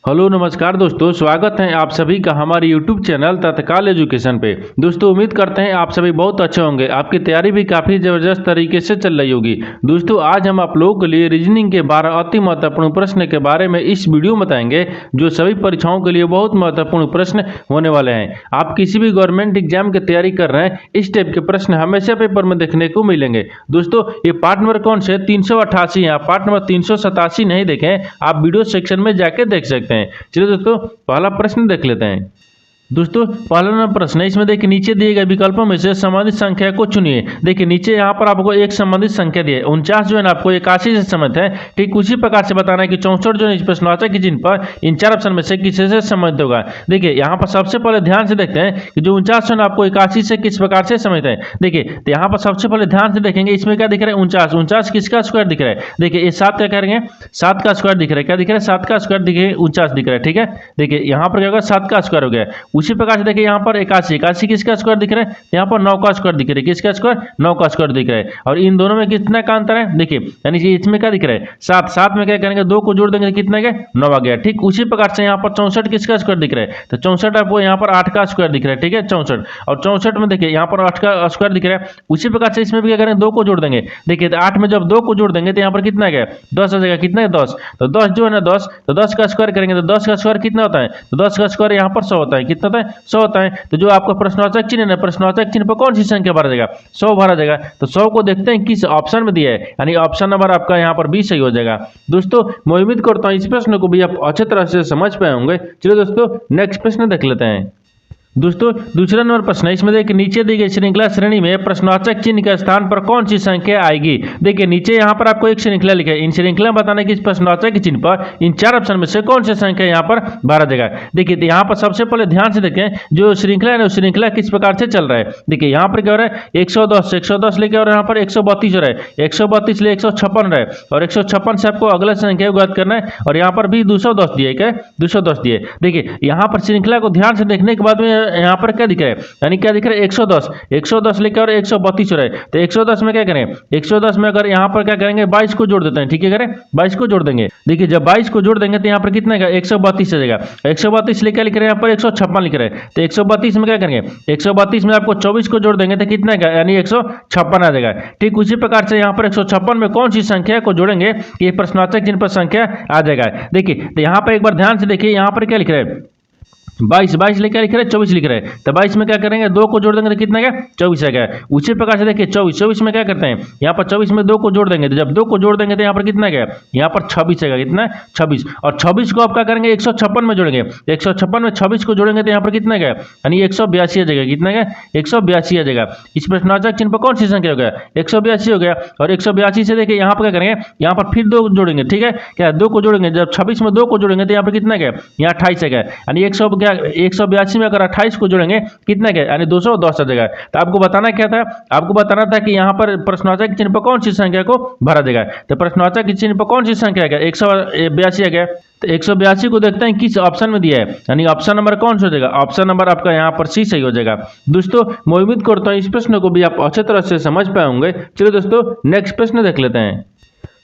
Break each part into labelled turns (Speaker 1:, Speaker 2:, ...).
Speaker 1: Hello नमस्कार दोस्तों, स्वागत है आप सभी का हमारे YouTube चैनल तत्काल एजुकेशन पे। दोस्तों उम्मीद करते हैं आप सभी बहुत अच्छे होंगे। आपकी तैयारी भी काफ़ी ज़बरदस्त तरीके से चल रही होगी। दोस्तों आज हम आप लोगों के लिए रीजनिंग के 12 अति महत्वपूर्ण प्रश्न के बारे में इस वीडियो में बताएंगे, जो सभी परीक्षाओं के लिए बहुत महत्वपूर्ण प्रश्न होने वाले हैं। आप किसी भी गवर्नमेंट एग्जाम की तैयारी कर रहे हैं, इस टाइप के प्रश्न हमेशा पेपर में देखने को मिलेंगे। दोस्तों ये पार्ट नंबर कौन से 388 है, पार्ट नंबर 387 नहीं देखें, आप वीडियो सेक्शन में जाके देख सकते हैं। चलिए दोस्तों पहला प्रश्न देख लेते हैं। दोस्तों पहला नंबर प्रश्न है, इसमें देखिए नीचे दिए गए विकल्पों में से संबंधित संख्या को चुनिए। देखिए नीचे यहाँ पर आपको एक संबंधित संख्या दी है, 49 जो है ना आपको 81 से संबंधित है। ठीक उसी प्रकार से बताना है कि 64 जो है इस प्रश्नवाचक की चिन्ह पर इन चार ऑप्शन में से किसी से संबंधित होगा। देखिए यहाँ पर सबसे पहले ध्यान से देखते हैं कि जो 49 है आपको 81 से किस प्रकार से संबंधित है। देखिए तो यहाँ पर सबसे पहले ध्यान से देखेंगे, इसमें क्या दिख रहा है 49 किसका स्क्वायर दिख रहा है। देखिए ये 7 क्या करेंगे, 7 का स्क्वायर दिख रहा है। क्या दिख रहा है, 7 का स्क्वायर दिखे 49 दिख रहा है। ठीक है, देखिए यहाँ पर क्या होगा 7 का स्क्वायर हो गया। उसी प्रकार से देखिए यहाँ पर 81 किसका स्क्वायर दिख रहा है, यहाँ पर 9 का स्क्वायर दिख रहा है। किसका स्क्वायर, 9 का स्क्वायर दिख रहा है। और इन दोनों में कितना का अंतर है, देखिए यानी कि इसमें क्या दिख रहा है 7 में क्या करेंगे 2 को जोड़ देंगे, कितना गया 9 आ गया। ठीक उसी प्रकार से यहाँ पर 64 किसका स्क्वायर दिख रहा है, तो 64 आपको यहाँ पर 8 का स्क्वायर दिख रहा है। ठीक है 64 और 64 में देखिए यहाँ पर 8 का स्क्वायर दिख रहा है। उसी प्रकार से इसमें भी क्या करेंगे 2 को जोड़ देंगे। देखिए 8 में जब 2 को जोड़ देंगे तो यहाँ पर कितना गया 10 आ जाएगा। कितना है 10, तो 10 जो है ना 10, तो 10 का स्क्वायर करेंगे तो 10 का स्क्वायर कितना होता है, तो 10 का स्क्वायर यहाँ पर 100 होता है। कितना होता है 100 होता है। तो जो आपका प्रश्नवाचक चिन्ह है, प्रश्नवाचक चिन्ह पर कौन सी संख्या भरा जाएगा, 100 भरा जाएगा। तो 100 को देखते हैं किस ऑप्शन में दिया है, यानी ऑप्शन नंबर आपका यहाँ पर 20 सही हो जाएगा। दोस्तों मैं उम्मीद करता हूँ इस प्रश्न को भी आप अच्छे तरह से समझ पाए होंगे। चलिए दोस्तों नेक्स्ट प्रश्न देख लेते हैं। दोस्तों दूसरा नंबर प्रश्न है, इसमें देखिए नीचे दी गई श्रृंखला श्रेणी में प्रश्नवाचक चिन्ह के स्थान पर कौन सी संख्या आएगी। देखिए नीचे यहाँ पर आपको एक श्रृंखला लिखा है, इन श्रृंखला बताने की इस प्रश्नवाचक के चिन्ह पर इन चार ऑप्शन में से कौन सी संख्या यहाँ पर भरा जाएगा। देखिए तो यहाँ पर सबसे पहले ध्यान से देखें जो श्रृंखला है ना, श्रृंखला किस प्रकार से चल रहा है। देखिए यहाँ पर क्या हो रहा है 110 लेके और यहाँ पर 132 हो रहा है, 132 ले 156 रहा है और 156 से आपको अगला संख्या को ज्ञात करना है। और यहाँ पर भी 210 दिए, क्या 210 दिए। देखिए यहाँ पर श्रृंखला को ध्यान से देखने के बाद में यहाँ पर क्या दिख रहा है, यानी क्या दिख रहा है 110 लेकर और 132 हो रहा है। तो 110 में क्या करें, 110 में अगर यहाँ पर क्या करेंगे 22 को जोड़ देते हैं। ठीक है करें 22 को जोड़ देंगे। देखिए जब 22 को जोड़ देंगे तो यहाँ पर कितना है 132 आ जाएगा। 132 लेकर लिख रहे हैं यहाँ पर 156 लिख रहे हैं। तो 132 में क्या करेंगे 132 में आपको 24 को जोड़ देंगे तो कितना है, यानी 156 आ जाएगा। ठीक उसी प्रकार से यहाँ पर 156 में कौन सी संख्या को जोड़ेंगे कि प्रश्नवाचक चिन्ह पर संख्या आ जाएगा। देखिए तो यहाँ पर एक बार ध्यान से देखिए यहाँ पर क्या लिख रहा है 22 लेकर लिख रहे हैं 24 लिख रहे हैं। तो 22 में क्या करेंगे 2 को जोड़ देंगे तो कितना गया 24 आ गया। उसी प्रकार से देखिए 24 में क्या करते हैं यहाँ पर 24 में 2 को जोड़ देंगे, तो जब 2 को जोड़ देंगे तो यहाँ पर कितना गया, यहाँ पर 26 आएगा। कितना 26 और 26 को आप क्या करेंगे 156 में जोड़ेंगे। 156 में 26 को जोड़ेंगे तो यहाँ पर कितना गया, यानी 182 आ जाएगा। कितना गया 182 आ जाएगा। इस प्रश्नवाचक चिन्ह पर कौन सी संख्या हो गया 182 हो गया। और 182 से देखिए यहाँ पर क्या करेंगे, यहाँ पर फिर 2 जोड़ेंगे। ठीक है क्या 2 को जोड़ेंगे, जब 26 में 2 को जोड़ेंगे तो यहाँ पर कितना गया, यहाँ 28 आ गया। यानी 182 में अगर 28 को जोड़ेंगे कितना गया, यानी 210 आ जाएगा। तो आपको बताना क्या था, आपको बताना था कि यहाँ पर प्रश्नवाचक चिन्ह पर कौन सी संख्या को भरा जाएगा। तो प्रश्नवाचक चिन्ह पर कौन सी संख्या आ गया 182 आ गया। तो 182 को देखते हैं किस ऑप्शन में दिया है, यानी ऑप्शन नंबर कौन सा हो जाएगा, ऑप्शन नंबर आपका यहाँ पर सी सही हो जाएगा। दोस्तों मैं उम्मीद करता हूँ इस प्रश्न को भी आप अच्छे तरह से समझ पाए होंगे। चलिए दोस्तों नेक्स्ट प्रश्न देख लेते हैं।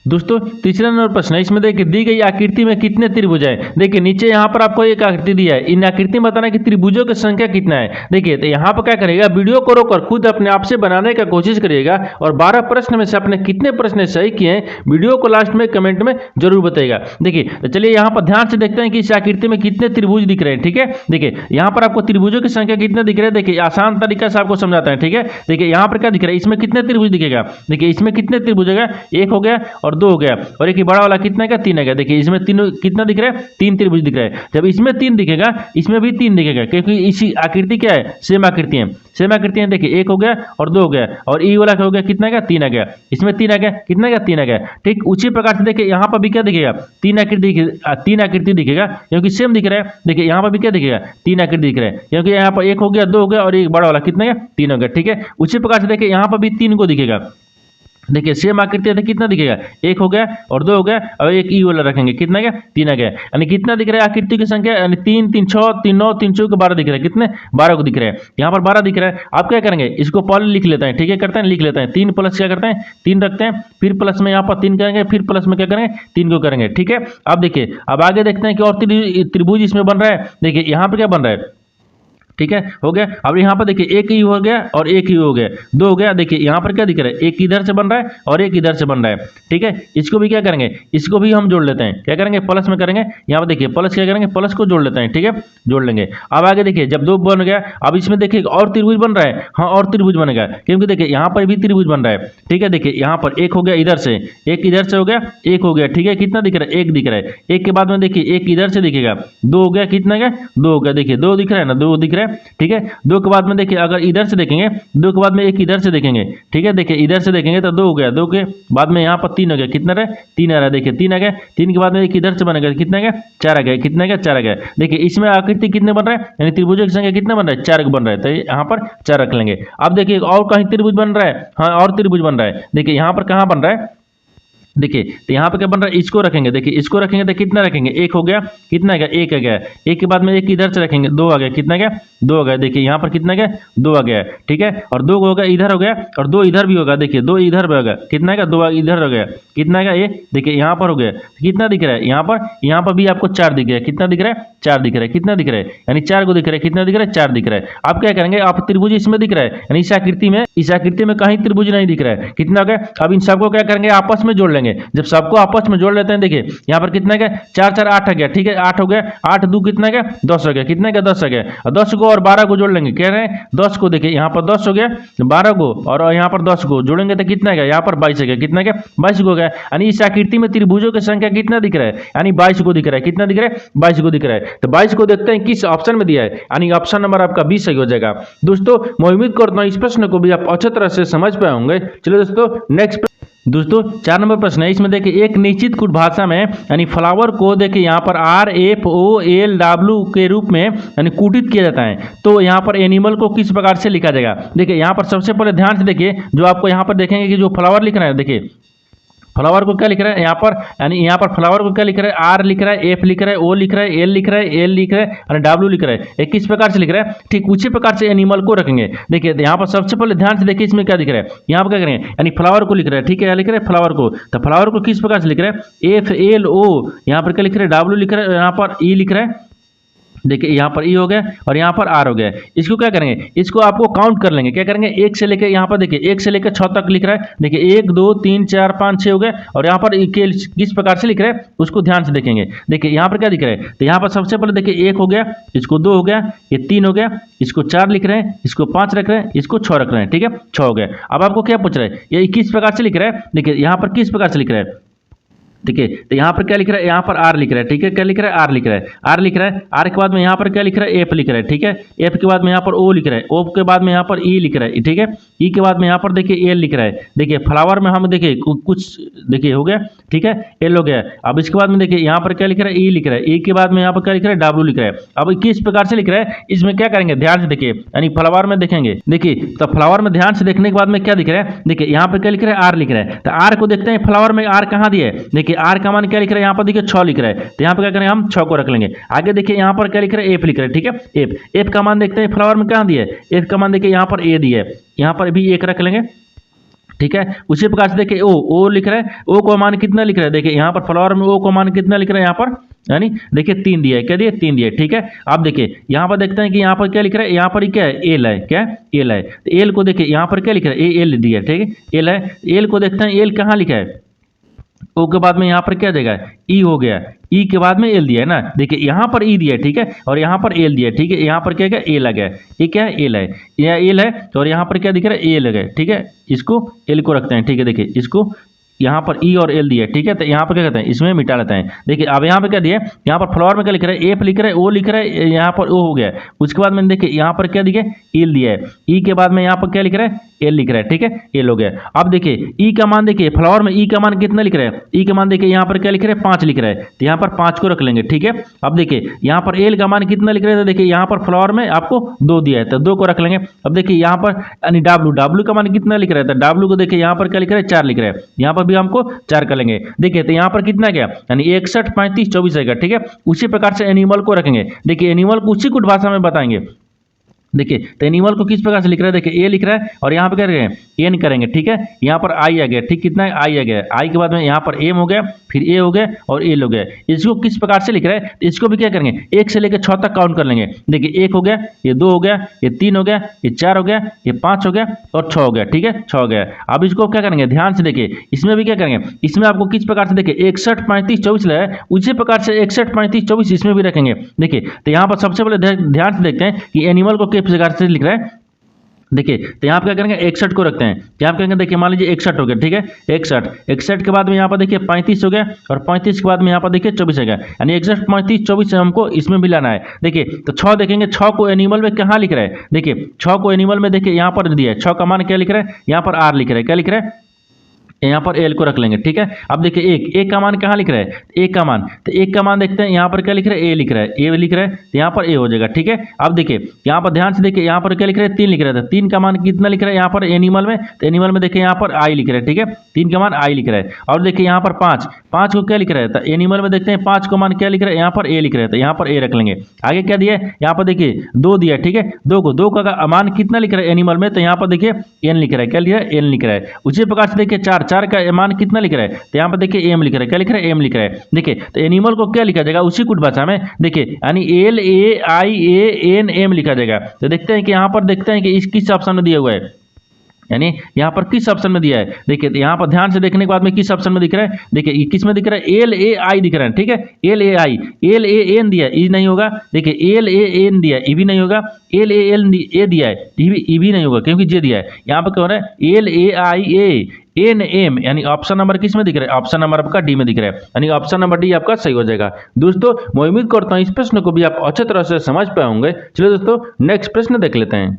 Speaker 1: दोस्तों तीसरा नंबर प्रश्न है, इसमें देखिए दी गई आकृति में कितने त्रिभुज हैं। देखिए नीचे यहाँ पर आपको एक आकृति दिया है, इन आकृति में बताना कि त्रिभुजों की संख्या कितना है। देखिए तो यहाँ पर क्या करेगा, वीडियो को रोककर खुद अपने आप से बनाने का कोशिश करिएगा और 12 प्रश्न में से आपने कितने प्रश्न सही किए हैं वीडियो को लास्ट में कमेंट में जरूर बताइएगा। देखिए तो चलिए यहाँ पर ध्यान से देखते हैं कि इस आकृति में कितने त्रिभुज दिख रहे हैं। ठीक है देखिए यहाँ पर आपको त्रिभुजों की संख्या कितने दिख रहे हैं, देखिए आसान तरीका से आपको समझाते हैं। ठीक है देखिए यहाँ पर क्या दिख रहा है, इसमें कितने त्रिभुज दिखेगा। देखिए इसमें कितने त्रिभुज होगा, 1 हो गया और 2 हो गया और एक बड़ा वाला कितना का 3 है। देखिए इसमें तीनों कितना दिख रहा है, 3 त्रिभुज दिख रहा है। जब इसमें 3 दिखेगा इसमें भी 3 दिखेगा, क्योंकि इसी आकृति क्या है, सेम आकृति है, सेम आकृति है। देखिए 1 हो गया और 2 हो गया और ई वाला क्या हो गया, कितना का 3 आ गया। इसमें 3 आ गया, कितना का 3 आ गया। ठीक उसी प्रकार से देखिए यहाँ पर भी क्या दिखेगा, 3 आकृति दिखेगा, क्योंकि सेम दिख रहा है। देखिए यहाँ पर भी क्या दिखेगा, 3 आकृति दिख रहा है, क्योंकि यहाँ पर 1 हो गया 2 हो गया और एक बड़ा वाला कितना का 3 हो गया। ठीक है उसी प्रकार से देखिए यहाँ पर भी 3 को दिखेगा, देखिए सेम आकृति है तो कितना दिखेगा, एक हो गया और दो हो गया और एक ई वाला रखेंगे, कितना गया, तीन आ गया। यानी कितना दिख रहा है आकृति की संख्या, यानी 3 3 6 3 9 3 4 12 दिख रहा है, कितने 12 को दिख रहा है, यहाँ पर 12 दिख रहा है। आप क्या करेंगे, इसको पहले लिख लेते हैं, ठीक है, करते हैं लिख लेते हैं, 3 प्लस क्या करते हैं 3 रखते हैं, फिर प्लस में यहाँ पर 3 करेंगे, फिर प्लस में क्या करेंगे 3 को करेंगे, ठीक है। अब देखिए अब आगे देखते हैं कि और त्रिभुज इसमें बन रहा है। देखिए यहाँ पर क्या बन रहा है, ठीक है, हो गया। अब यहाँ पर देखिए एक ही हो गया और एक ही हो गया, दो हो गया। देखिए यहाँ पर क्या दिख रहा है, एक इधर से बन रहा है और एक इधर से बन रहा है, ठीक है। इसको भी क्या करेंगे, इसको भी हम जोड़ लेते हैं, क्या करेंगे प्लस में करेंगे। यहाँ पर देखिए प्लस क्या करेंगे, प्लस को जोड़ लेते हैं, ठीक है, जोड़ लेंगे। अब आगे देखिए जब दो बन गया, अब इसमें देखिए और त्रिभुज बन रहा है, हाँ और त्रिभुज बनेगा, क्योंकि देखिए यहाँ पर भी त्रिभुज बन रहा है, ठीक है। देखिए यहाँ पर एक हो गया इधर से, एक इधर से हो गया, एक हो गया, ठीक है, कितना दिख रहा है, एक दिख रहा है। एक के बाद में देखिए एक इधर से दिखेगा, दो हो गया, कितना गया, दो हो गया। देखिए दो दिख रहा है ना, दो दिख रहा है, ठीक है। दो के बाद में देखिए अगर इधर से देखेंगे, दो के बाद में एक इधर से देखेंगे, ठीक है। देखिए इधर से देखेंगे तो दो हो गया, दो के बाद में यहाँ पर तीन हो गया, कितना रहा, तीन आ रहा है। देखिए तीन आ गया, तीन के बाद में एक इधर से बनेगा, कितना गया, चार आ गया, कितना गया, चार आ गया। देखिए इसमें आकृति कितने बन रहा है, यानी त्रिभुजों की संख्या कितना बन रहा है, चार बन रहा है, तो यहाँ पर चार रख लेंगे। अब देखिए और कहीं त्रिभुज बन रहा है, हाँ और त्रिभुज बन रहा है। देखिए यहाँ पर कहाँ बन रहा है, देखिए तो यहाँ पे क्या बन रहा है, इसको रखेंगे। देखिए इसको रखेंगे तो कितना रखेंगे, एक हो गया, कितना गया, एक आ गया। एक के बाद में एक इधर से रखेंगे, दो आ गया, कितना गया, दो आ गया। देखिए यहाँ पर कितना गया, दो आ गया, ठीक है। और दो हो गया इधर हो गया और दो इधर भी होगा। देखिए दो इधर भी होगा, कितना गया, दो इधर हो गया, कितना गया, ये देखिए यहाँ पर हो गया, कितना दिख रहा है, यहाँ पर भी आपको चार दिख रहा है, कितना दिख रहा है, चार दिख रहा है, कितना दिख रहा है, यानी चार को दिख रहा है, कितना दिख रहा है, चार दिख रहा है। आप क्या करेंगे, आप त्रिभुज इसमें दिख रहा है, यानी इस आकृति में कहीं त्रिभुज नहीं दिख रहा है, कितना गया। अब इन सबको क्या करेंगे, आपस में जोड़ लेंगे। जब सबको आपस में जोड़ लेते हैं, देखिए यहाँ पर कितना गया, चार चार आठ आ गया, ठीक है, आठ हो गया, आठ दो कितना गया, 10 हो गया, कितना गया, 10 आ गया। और 10 को और 12 को जोड़ लेंगे, कह रहे हैं 10 को, देखिए यहाँ पर 10 हो गया, 12 को और यहाँ पर 10 को जोड़ेंगे तो कितना गया, यहाँ पर 22 हो गया, कितना गया, 22 को गया। यानी इस आकृति में त्रिभुजों की संख्या कितना दिख रहा है, यानी 22 को दिख रहा है, कितना दिख रहा है, 22 को दिख रहा है। तो 22 को देखते हैं किस ऑप्शन में दिया है, यानी ऑप्शन नंबर आपका 20 सही हो जाएगा। दोस्तों मैं उम्मीद करता हूँ इस प्रश्न को भी आप अच्छी तरह से समझ पाए होंगे। चलिए दोस्तों नेक्स्ट दोस्तों 4 नंबर प्रश्न है। इसमें देखिए एक निश्चित कुट भाषा में यानी फ्लावर को देखिए यहाँ पर RFOLW के रूप में यानी कूटित किया जाता है, तो यहाँ पर एनिमल को किस प्रकार से लिखा जाएगा। देखिए यहाँ पर सबसे पहले ध्यान से देखिए, जो आपको यहाँ पर देखेंगे कि जो फ्लावर लिख रहा है, देखिए फ्लावर को क्या लिख रहा है यहाँ पर, यानी यहाँ पर फ्लावर को क्या लिख रहा है, आर लिख रहा है, एफ लिख रहा है, ओ लिख रहा है, एल लिख रहा है, एल लिख रहा है और डब्ल्यू लिख रहा है। ये किस प्रकार से लिख रहा है, ठीक उसी प्रकार से एनिमल को रखेंगे। देखिए यहाँ पर सबसे पहले ध्यान से देखिए इसमें क्या दिख रहा है, यहाँ पर क्या करेंगे, यानी फ्लावर को लिख रहा है, ठीक है, यहाँ लिख रहा है फ्लावर को, तो फ्लावर को किस प्रकार से लिख रहा है, FLO, यहाँ पर क्या लिख रहा है, डब्ल्यू लिख रहा है, यहाँ पर ई लिख रहा है। देखिए यहाँ पर ई हो गया और यहाँ पर आर हो गया। इसको क्या करेंगे, इसको आपको काउंट कर लेंगे, क्या करेंगे, एक से लेकर यहाँ पर देखिए एक से लेकर 6 तक लिख रहा है। देखिए 1 2 3 4 5 6 हो गए और यहाँ पर किस प्रकार से लिख रहा है उसको ध्यान से देखेंगे। देखिए यहाँ पर क्या दिख रहा है, तो यहाँ पर सबसे पहले देखिए 1 हो गया, इसको 2 हो गया, ये 3 हो गया, इसको 4 लिख रहे हैं, इसको 5 रख रहे हैं, इसको 6 रख रहे हैं, ठीक है 6 हो गया। अब आपको क्या पूछ रहा है, ये किस प्रकार से लिख रहा है, देखिए यहाँ पर किस प्रकार से लिख रहा है, देखिए तो यहाँ पर क्या लिख रहा है, यहाँ पर आर लिख रहा है, ठीक है, क्या लिख रहा है, आर लिख रहा है, आर लिख रहा है। आर के बाद में यहाँ पर क्या लिख रहा है, एफ लिख रहा है, ठीक है, एफ के बाद में यहाँ पर ओ लिख रहा है, ओ के बाद में यहाँ पर ई लिख रहा है, ठीक है, ई के बाद में यहाँ पर देखिए एल लिख रहा है। देखिए फ्लावर में हम देखिए कुछ देखिए हो गया, ठीक है, एल हो गया। अब इसके बाद में देखिए यहाँ पर क्या लिख रहा है, ई लिख रहा है, ई के बाद में यहाँ पर क्या लिख रहा है, डब्ल्यू लिख रहा है। अब किस प्रकार से लिख रहा है, इसमें क्या करेंगे ध्यान से देखिए, यानी फ्लावर में देखेंगे, देखिए तो फ्लावर में ध्यान से देखने के बाद में क्या दिख रहा है, देखिए यहाँ पर क्या लिख रहा है, आर लिख रहा है। तो आर को देखते हैं फ्लावर में आर कहाँ दिया है, देखिए आर का मान क्या लिख रहा है, यहाँ पर देखिए 6 लिख रहा है, तो यहाँ पर क्या करेंगे हम 6 को रख लेंगे। आगे देखिए यहाँ पर क्या लिख रहा है, एफ लिख रहा है, ठीक है, एफ का मान देखते हैं फ्लावर में कहाँ दिया है, एफ का मान देखिए यहाँ पर ए दिया है, यहाँ पर भी 1 रख लेंगे, ठीक है। उसी प्रकार से देखिए ओ लिख रहा है, ओ को मान कितना लिख रहा है, देखिए यहाँ पर फ्लावर में ओ को मान कितना लिख रहा है, यहाँ पर यानी देखिए 3 दिया है, क्या दिया 3 दिया है, ठीक है। आप देखिए यहाँ पर देखते हैं कि यहाँ पर क्या लिख रहा है, यहाँ पर क्या है, एल है, क्या एल है। तो एल को देखिए यहाँ पर क्या लिख रहा है, एल दिया है, ठीक है, एल है। एल को देखते हैं, एल कहाँ लिखा है, ओ के बाद में यहाँ पर क्या देगा, ई हो गया, ई के बाद में एल दिया है ना, देखिए यहाँ पर ई दिया है, ठीक है, और यहाँ पर एल दिया है, ठीक है, यहाँ पर क्या है, एल आ गया, ये क्या है, एल है, यह एल है, और यहाँ पर क्या दिख रहा है, एल है, ठीक है, इसको एल को रखते हैं, ठीक है। देखिए इसको यहाँ पर ई और एल दिया है, ठीक है, तो यहाँ पर क्या कहते हैं, इसमें मिटा लेते हैं। देखिए अब यहाँ पर क्या दिया है, यहाँ पर फ्लावर में क्या लिख रहा है, एफ लिख रहा है, ओ लिख रहा है, यहाँ पर ओ हो गया। उसके बाद में देखिए यहाँ पर क्या दिया है, एल दिया है, ई के बाद में यहाँ पर क्या लिख रहा है, एल लिख रहा है, ठीक है, एल हो गया। अब देखिए ई का मान, देखिए फ्लावर में ई का मान कितना लिख रहा है, ई का मान देखिए यहाँ पर क्या लिख रहा है 5 लिख रहा है, तो यहाँ पर 5 को रख लेंगे, ठीक है। अब देखिए यहाँ पर एल का मान कितना लिख रहा है, तो देखिए यहाँ पर फ्लावर में आपको 2 दिया है तो 2 को रख लेंगे। अब देखिए यहाँ पर यानी डब्ल्यू का मान कितना लिख रहा है, तो डब्ल्यू को देखिए यहाँ पर क्या लिख रहा है 4 लिख रहा है, यहाँ पर भी हमको 4 कर लेंगे। देखिए तो यहाँ पर कितना गया यानी 61 35 24 आएगा, ठीक है। उसी प्रकार से एनिमल को रखेंगे, देखिए एनिमल को उसी कुछ भाषा में बताएंगे। देखिए तो एनिमल को किस प्रकार से लिख रहा है, देखिए ए लिख रहा है और यहाँ पे क्या करेंगे एन करेंगे, ठीक है। यहाँ पर आई आ गया, ठीक, कितना है आई आ गया, आई के बाद में यहाँ पर एम हो गया, फिर ए हो गया और एल हो गया। इसको किस प्रकार से लिख रहा है, तो इसको भी क्या करेंगे 1 से लेकर 6 तक काउंट कर लेंगे। देखिए 1 हो गया, ये 2 हो गया, ये 3 हो गया, ये 4 हो गया, ये 5 हो गया और 6 हो गया, ठीक है, 6 हो गया। अब इसको क्या करेंगे ध्यान से देखिए, इसमें भी क्या करेंगे, इसमें आपको किस प्रकार से देखिए 61 35 24 लगा है, उसी प्रकार से 61 35 24 इसमें भी रखेंगे। देखिए तो यहाँ पर सबसे पहले ध्यान से देखते हैं कि एनिमल को किस प्रकार से लिख रहा है। देखिए तो यहाँ पे क्या करेंगे 61 को रखते हैं, यहाँ पे करेंगे देखिए मान लीजिए 61 हो गया, ठीक है, 61 के बाद में यहाँ पर देखिए 35 हो गया और 35 के बाद में यहाँ पर देखिए 24 हो गया, यानी 61 35 24 हमको इसमें भी लाना है। देखिए तो 6 देखेंगे, 6 को एनिमल में कहाँ लिख रहा है, देखिए 6 को एनिमल में देखिए यहाँ पर दिया है, 6 का मान क्या लिख रहा है, यहाँ पर आर लिख रहा है, क्या लिख रहा है, यहाँ पर एल को रख लेंगे, ठीक है। अब देखिए एक का मान कहाँ लिख रहा है, एक का मान, तो एक का मान देखते हैं यहाँ पर क्या लिख रहा है, ए लिख रहा है, ए लिख रहा है तो यहाँ पर ए हो जाएगा, ठीक है। अब देखिए यहाँ पर ध्यान से देखिए यहाँ पर क्या लिख रहा है 3 लिख रहा है, 3 का मान कितना लिख रहा है यहाँ पर एनिमल में, तो एनिमल में देखिए यहाँ पर आई लिख रहा है, ठीक है, 3 का मान आई लिख रहा है। और देखिए यहाँ पर 5 को क्या लिख रहा है, तो एनिमल में देखते हैं 5 को मान क्या लिख रहा है, यहाँ पर ए लिख रहा है, तो यहाँ पर ए रख लेंगे। आगे क्या दिया है, यहाँ पर देखिए 2 दिया है, ठीक है, 2 का मान कितना लिख रहा है एनिमल में, तो यहाँ पर देखिए एन लिख रहा है, क्या लिख रहा है एन लिख रहा है। उसी प्रकार से देखिए 4 का मान कितना लिख रहा है, तो यहाँ पर देखिए एम लिख रहा है, क्या लिख रहा है एम लिख रहा है। देखिए तो एनिमल को क्या लिखा जाएगा उसी कुछ भाषा में, देखिए यानी L A I A N M लिखा जाएगा। तो देखते हैं कि यहाँ पर देखते हैं कि इस किस ऑप्शन में दिया हुआ है, यानी यहाँ पर किस ऑप्शन में दिया है। देखिए यहाँ पर ध्यान से देखने के बाद में किस ऑप्शन में दिख रहा है, देखिए किस में दिख रहा है एल ए आई दिख रहा है, ठीक है, L A I, L A N दिया है, ई नहीं होगा। देखिए एल ए एन दिया है, ई भी नहीं होगा। एल ए एल ए दिया है, ई भी नहीं होगा क्योंकि जे दिया है। यहाँ पर क्या हो रहा है L A I A N M, यानी ऑप्शन नंबर किस में दिख रहा है, ऑप्शन नंबर आपका डी में दिख रहा है, यानी ऑप्शन नंबर डी आपका सही हो जाएगा। दोस्तों मैं उम्मीद करता हूँ इस प्रश्न को भी आप अच्छे तरह से समझ पाए होंगे। चलिए दोस्तों नेक्स्ट प्रश्न देख लेते हैं।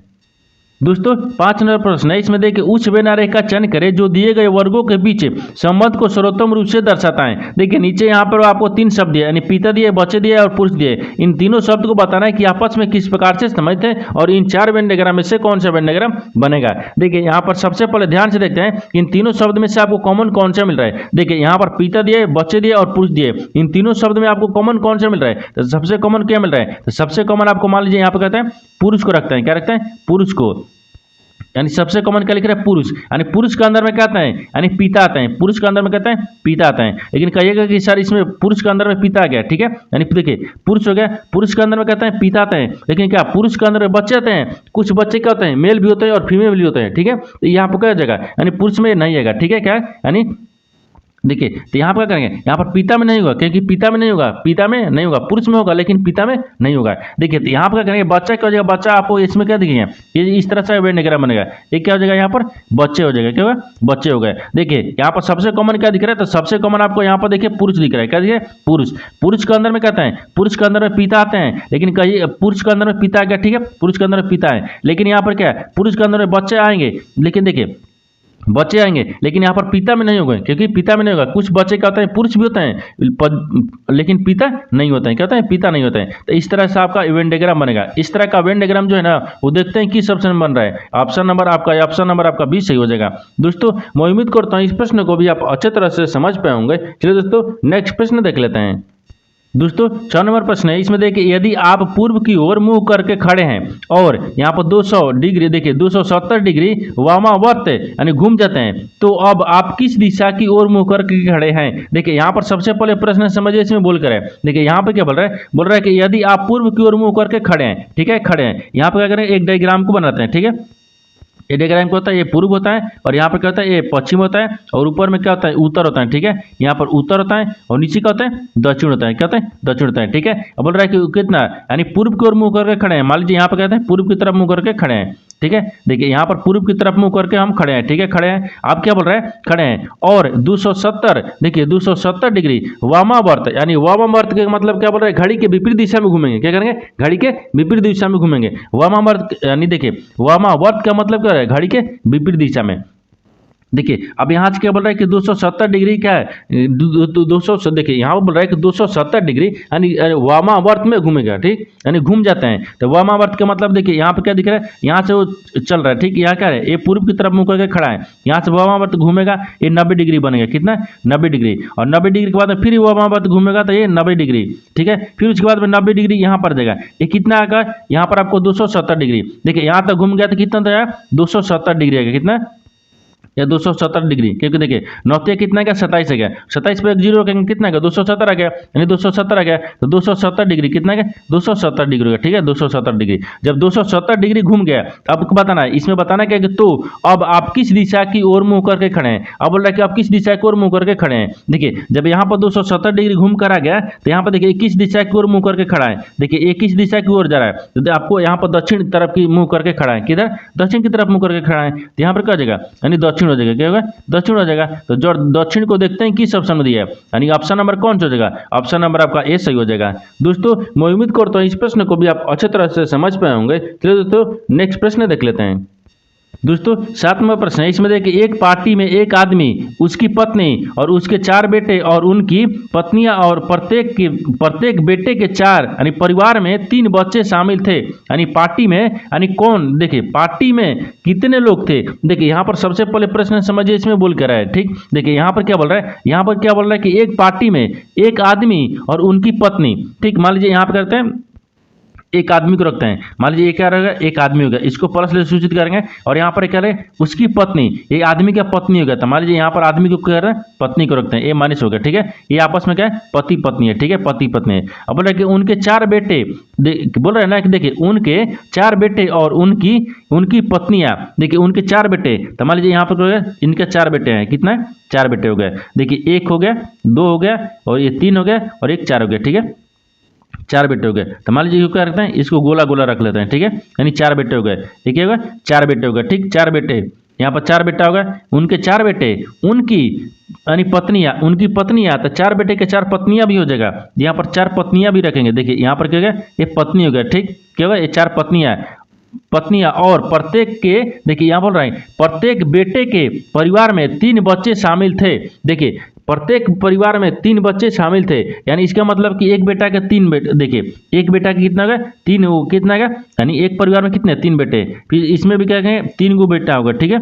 Speaker 1: दोस्तों 5 नंबर प्रश्न है, इसमें देखिए उच्च व्यय रेखा का चयन करें जो दिए गए वर्गों के बीच संबंध को सर्वोत्तम रूप से दर्शाता है। देखिए नीचे यहाँ पर आपको 3 शब्द दिए, यानी पिता दिए, बच्चे दिए और पुरुष दिए। इन तीनों शब्द को बताना है कि आपस में किस प्रकार से संबंधित है और इन 4 वेन डायग्राम में से कौन सा वेन डायग्राम बनेगा। देखिए यहाँ पर सबसे पहले ध्यान से देखते हैं इन तीनों शब्द में से आपको कॉमन कौन सा मिल रहा है। देखिए यहाँ पर पिता दिए, बच्चे दिए और पुरुष दिए, इन तीनों शब्द में आपको कॉमन कौन सा मिल रहा है, तो सबसे कॉमन क्या मिल रहा है, तो सबसे कॉमन आपको मान लीजिए यहाँ पर कहते हैं पुरुष को रखते हैं, क्या रखते हैं पुरुष को, यानी सबसे कॉमन क्या लिख रहा है पुरुष, यानी पुरुष के अंदर में क्या आता है, यानी पिता आता है, पुरुष के अंदर में कहते हैं पिता आता है। लेकिन कहिएगा कि सर इसमें पुरुष के अंदर में पिता आ गया, ठीक है, यानी देखिए पुरुष हो गया, पुरुष के अंदर में कहते हैं पिता आते हैं, लेकिन क्या पुरुष के अंदर में बच्चे आते हैं, कुछ बच्चे क्या होते हैं मेल भी होते हैं और फीमेल भी होते हैं, ठीक है। तो यहाँ पर क्या जगह यानी पुरुष में नहीं आएगा, ठीक है, क्या यानी देखिए तो यहाँ पर क्या करेंगे, यहाँ पर पिता में नहीं होगा क्योंकि पिता में नहीं होगा, पिता में नहीं होगा, पुरुष में होगा लेकिन पिता में नहीं होगा। देखिए तो यहाँ पर क्या करेंगे बच्चा क्या हो जाएगा, बच्चा आपको इसमें क्या दिखेंगे, ये इस तरह से वेन डायग्राम बनेगा, ये क्या हो जाएगा यहाँ पर बच्चे हो जाएगा, क्या होगा बच्चे हो गए। देखिए यहाँ पर सबसे कॉमन क्या दिख रहा है, तो सबसे कॉमन आपको यहाँ पर देखिए पुरुष दिख रहा है, क्या दिखे पुरुष। पुरुष के अंदर में कहते हैं, पुरुष के अंदर में पिता आते हैं, लेकिन कहिए पुरुष के अंदर में पिता आ गया, ठीक है, पुरुष के अंदर में पिता है, लेकिन यहाँ पर क्या है पुरुष के अंदर में बच्चे आएंगे, लेकिन देखिए बच्चे आएंगे लेकिन यहाँ पर पिता में नहीं होगा क्योंकि पिता में नहीं होगा। कुछ बच्चे क्या होते हैं पुरुष भी होते हैं लेकिन पिता नहीं होते हैं, क्या होते हैं पिता नहीं होते हैं। तो इस तरह से आपका वेन डायग्राम बनेगा। इस तरह का वेन डायग्राम जो है ना वो देखते हैं किस ऑप्शन में बन रहा है, ऑप्शन नंबर आपका 20 सही हो जाएगा। दोस्तों मैं उम्मीद करता हूँ इस प्रश्न को भी आप अच्छे तरह से समझ पाए होंगे। चलिए दोस्तों नेक्स्ट प्रश्न देख लेते हैं। दोस्तों 6 नंबर प्रश्न है, इसमें देखिए यदि आप पूर्व की ओर मुंह करके खड़े हैं और यहाँ पर 200 डिग्री देखिए 270 डिग्री वामावर्त यानी घूम जाते हैं, तो अब आप किस दिशा की ओर मुंह करके खड़े हैं। देखिए यहाँ पर सबसे पहले प्रश्न समझिए इसमें बोल कर है। देखिए यहाँ पे क्या बोल रहा है कि यदि आप पूर्व की ओर मुंह करके खड़े हैं, ठीक है, खड़े हैं। यहाँ पर क्या करें एक डायग्राम को बनाते हैं, ठीक है। ये डायग्राम क्या होता है, ये पूर्व होता है और यहाँ पर क्या होता है ये पश्चिम होता है और ऊपर में क्या होता है उत्तर होता है, ठीक है। यहाँ पर उत्तर होता है और नीचे क्या होता है दक्षिण होता है, क्या होता है दक्षिण होता है, ठीक है। अब बोल रहा है कि कितना यानी पूर्व की ओर मुंह करके खड़े हैं। मान लीजिए यहाँ पर कहते हैं पूर्व की तरफ मुंह करके खड़े हैं, ठीक है। देखिए यहाँ पर पूर्व की तरफ मुंह करके हम खड़े हैं, ठीक है, खड़े हैं। आप क्या बोल रहे हैं, खड़े हैं। और 270, देखिए 270 डिग्री वामावर्त, यानी वामावर्त के मतलब क्या बोल रहे हैं, घड़ी के विपरीत दिशा में घूमेंगे। क्या करेंगे, घड़ी के विपरीत दिशा में घूमेंगे। वामावर्त यानी देखिए वामावर्त का मतलब क्या है, घड़ी के विपरीत दिशा में। देखिए अब यहाँ से क्या बोल रहा है कि 270 डिग्री क्या है, 200, देखिए यहाँ पर बोल रहा है कि 270 डिग्री यानी वामावर्त में घूमेगा, ठीक, यानी घूम जाते हैं। तो वामावर्त का मतलब देखिए यहाँ पे क्या दिख रहा है, यहाँ से वो चल रहा है, ठीक, यहाँ क्या है, ये पूर्व की तरफ मुंह करके खड़ा है, यहाँ से वामावर्त घूमेगा, ये 90 डिग्री बनेगा, कितना, 90 डिग्री। और 90 डिग्री के बाद में फिर वामावर्त घूमेगा तो ये 90 डिग्री, ठीक है। फिर उसके बाद में 90 डिग्री यहाँ पर जाएगा, ये कितना आएगा, यहाँ पर आपको 270 डिग्री। देखिए यहाँ तक घूम गया तो कितना आया, 270 डिग्री आएगा, कितना, या 270 डिग्री, क्योंकि देखिए 9 कितना गया, 27 आ गया, 27 पे एक जीरो रखेंगे, कितना गया, 270 आ गया, यानी 270 आ गया। तो 270 डिग्री कितना गया, 270 डिग्री होगा, ठीक है, 270 डिग्री। जब 270 डिग्री घूम गया, आपको बताना है, इसमें बताना क्या है कि तो अब आप किस दिशा की ओर मुंह करके खड़े हैं। अब बोल रहा है कि आप किस दिशा की ओर मुंह करके खड़े हैं। देखिए जब यहाँ पर 270 डिग्री घूम कर आ गया तो यहाँ पर देखिए किस दिशा की ओर मुंह करके खड़ा है। देखिए ये किस दिशा की ओर जा रहा है, तो आपको यहाँ पर दक्षिण तरफ की मुंह करके खड़ा है, किधर, दक्षिण की तरफ मुंह करके खड़ा है। तो यहाँ पर क्या हो जाएगा, यानी दक्षिण हो जाएगा, क्या होगा, दक्षिण हो जाएगा। तो जो दक्षिण को देखते हैं किस ऑप्शन में दिया है, यानी ऑप्शन नंबर कौन सा हो जाएगा, ऑप्शन नंबर आपका ए सही हो जाएगा। दोस्तों मैं उम्मीद करता हूं इस प्रश्न को भी आप अच्छे तरह से समझ पाए होंगे। चलिए दोस्तों नेक्स्ट प्रश्न देख लेते हैं। दोस्तों 7वां प्रश्न है, इसमें देखिए एक पार्टी में एक आदमी, उसकी पत्नी और उसके 4 बेटे और उनकी पत्नियां और प्रत्येक बेटे के 4 यानी परिवार में 3 बच्चे शामिल थे। यानी पार्टी में, यानी कौन, देखिए पार्टी में कितने लोग थे। देखिए यहाँ पर सबसे पहले प्रश्न समझिए, इसमें बोल कर रहा है, ठीक। देखिए यहाँ पर क्या बोल रहा है, यहाँ पर क्या बोल रहा है कि एक पार्टी में एक आदमी और उनकी पत्नी, ठीक, मान लीजिए यहाँ पर करते हैं एक आदमी को रखते हैं, मान लीजिए ये क्या रहेगा, एक आदमी होगा, इसको प्लस से सूचित करेंगे। और यहाँ पर क्या रहे, उसकी पत्नी, ये आदमी का पत्नी होगा, तो मान लीजिए यहाँ पर आदमी को क्या रहे, पत्नी को रखते हैं, ये माइनस होगा, ठीक है। ये आपस में क्या है, पति पत्नी है, ठीक है, पति पत्नी है। अब बोल रहे कि उनके 4 बेटे, बोल रहे हैं ना कि देखिए उनके 4 बेटे और उनकी पत्नियां, देखिए उनके 4 बेटे, तो मान लीजिए यहाँ पर इनके 4 बेटे हैं, कितना है, 4 बेटे हो गए। देखिए 1 हो गया, 2 हो गया, और ये 3 हो गया, और एक 4 हो गया, ठीक है, 4 बेटे हो गए। तो मान लीजिए क्या रखते हैं, इसको गोला गोला रख लेते हैं, ठीक है, यानी 4 बेटे हो गए। ठीक है, 4 बेटे हो गए, ठीक, 4 बेटे, यहाँ पर 4 बेटा होगा, उनके 4 बेटे, उनकी यानी पत्नियां, तो 4 बेटे के 4 पत्नियां भी हो जाएगा। यहाँ पर 4 पत्नियां भी रखेंगे। देखिए यहाँ पर क्या हो गया, ये पत्नी हो गया, ठीक, क्या होगा, ये 4 पत्नियां और प्रत्येक के, देखिए यहाँ बोल रहे हैं प्रत्येक बेटे के परिवार में 3 बच्चे शामिल थे। देखिए प्रत्येक परिवार में 3 बच्चे शामिल थे, यानी इसका मतलब कि एक बेटा के 3 बेटे, देखिए एक बेटा के कितना होगा, 3, कितना होगा, यानी एक परिवार में कितने, 3 बेटे। फिर इसमें भी क्या कहेंगे, 3 गो बेटा होगा, ठीक है,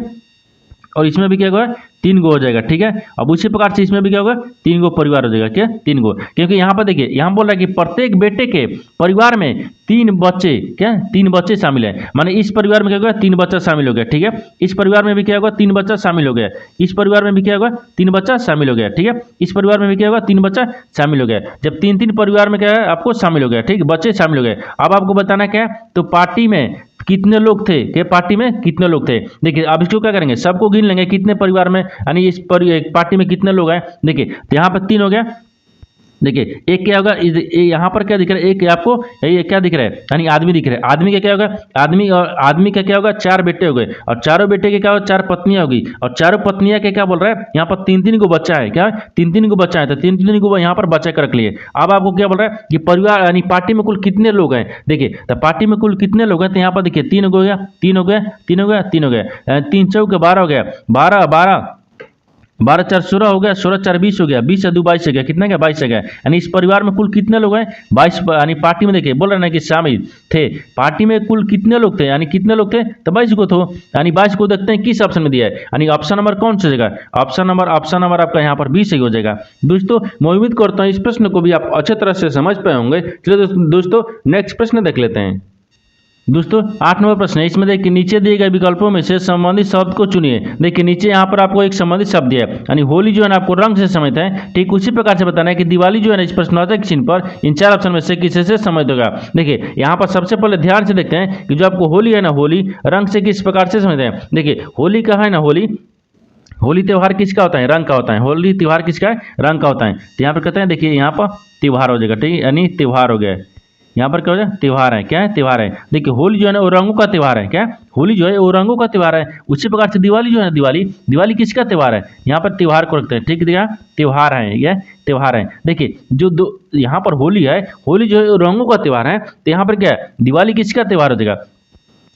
Speaker 1: और इसमें भी क्या होगा, 3 गो हो जाएगा, ठीक है। अब उसी प्रकार से इसमें भी क्या होगा, 3 गो परिवार हो जाएगा, क्या, 3 गो, क्योंकि यहाँ पर देखिए यहाँ बोल रहा है कि प्रत्येक बेटे के परिवार में 3 बच्चे, क्या, 3 बच्चे शामिल है, माने इस परिवार में क्या होगा, 3 बच्चा शामिल हो गया, ठीक है। इस परिवार में भी क्या होगा, 3 बच्चा शामिल हो गया, इस परिवार में भी क्या होगा, 3 बच्चा शामिल हो गया, ठीक है। इस परिवार में भी क्या होगा, 3 बच्चा शामिल हो गया। जब 3 परिवार में क्या है, आपको शामिल हो गया, ठीक, बच्चे शामिल हो गए। अब आपको बताना क्या है, तो पार्टी में कितने लोग थे, के पार्टी में कितने लोग थे। देखिए अब इसको क्या करेंगे, सबको गिन लेंगे, कितने परिवार में, यानी इस पार्टी में कितने लोग हैं। देखिए तो यहाँ पर 3 हो गया। देखिए एक क्या होगा, यहाँ पर क्या दिख रहा है, एक आपको ये क्या दिख रहा है, यानी आदमी दिख रहा है। आदमी का क्या होगा, आदमी का क्या होगा, 4 बेटे हो गए, और चारों बेटे के क्या होगा, 4 पत्नियां होगी, और चारों पत्नियां के क्या बोल रहा है, यहाँ पर 3 गो बच्चा है, क्या 3 गो बच्चा है, तो 3 गो यहाँ पर बच्चा कर रख लिए। अब आपको क्या बोल रहा है कि परिवार यानी पार्टी में कुल कितने लोग हैं। देखिए तो पार्टी में कुल कितने लोग हैं, तो यहाँ पर देखिए 3 हो गया, 3 हो गया, 3 हो गया, 3 हो गया, 3 चौके 12 हो गया, 12 4 16 हो गया, 16 4 20 हो गया, 20 से 2 22 हो गया, कितना गया, 22 हो गया। यानी इस परिवार में कुल कितने लोग हैं, 22, यानी पार्टी में देखिए बोल रहे हैं कि शामिल थे, पार्टी में कुल कितने लोग थे, यानी कितने लोग थे, तो 22 को थे, यानी 22 को देखते हैं किस ऑप्शन में दिया है, यानी ऑप्शन नंबर कौन सा जगह, ऑप्शन नंबर आपका यहाँ पर 20 सही हो जाएगा। दोस्तों मैं उम्मीद करता हूँ इस प्रश्न को भी आप अच्छे तरह से समझ पाए होंगे। चलिए दोस्तों नेक्स्ट प्रश्न देख लेते हैं। दोस्तों 8 नंबर प्रश्न है, इसमें देखिए नीचे दिए गए विकल्पों में से संबंधित शब्द को चुनिए। देखिए नीचे यहाँ पर आपको एक संबंधित शब्द दिया है, यानी होली जो है ना आपको रंग से समझते हैं, ठीक उसी प्रकार से बताना है कि दिवाली जो है ना इस प्रश्नवाचक चिन्ह पर इन 4 ऑप्शन में से किसी से समझ होगा। देखिए यहाँ पर सबसे पहले ध्यान से देखते हैं कि जो आपको होली है ना, होली रंग से किस प्रकार से समझते हैं। देखिए होली का है ना, होली त्यौहार किसका होता है, रंग का होता है। होली त्यौहार किसका है, रंग का होता है। तो यहाँ पर कहते हैं, देखिए यहाँ पर त्यौहार हो जाएगा, ठीक है, यानी त्यौहार हो गया। यहाँ पर क्या हो जाए, त्योहार है, क्या है, त्योहार है। देखिए होली जो है ना वो रंगों का त्योहार है, क्या, होली जो है वो रंगों का त्योहार है। उसी प्रकार से दिवाली जो है, दिवाली दिवाली किसका त्योहार है, यहाँ पर त्योहार को रखते हैं, ठीक है, त्योहार है, ये त्योहार है। देखिए जो दो यहाँ पर होली है, होली जो है वो रंगों का त्योहार है, तो यहाँ पर क्या है, दिवाली किसका त्योहार हो जाएगा,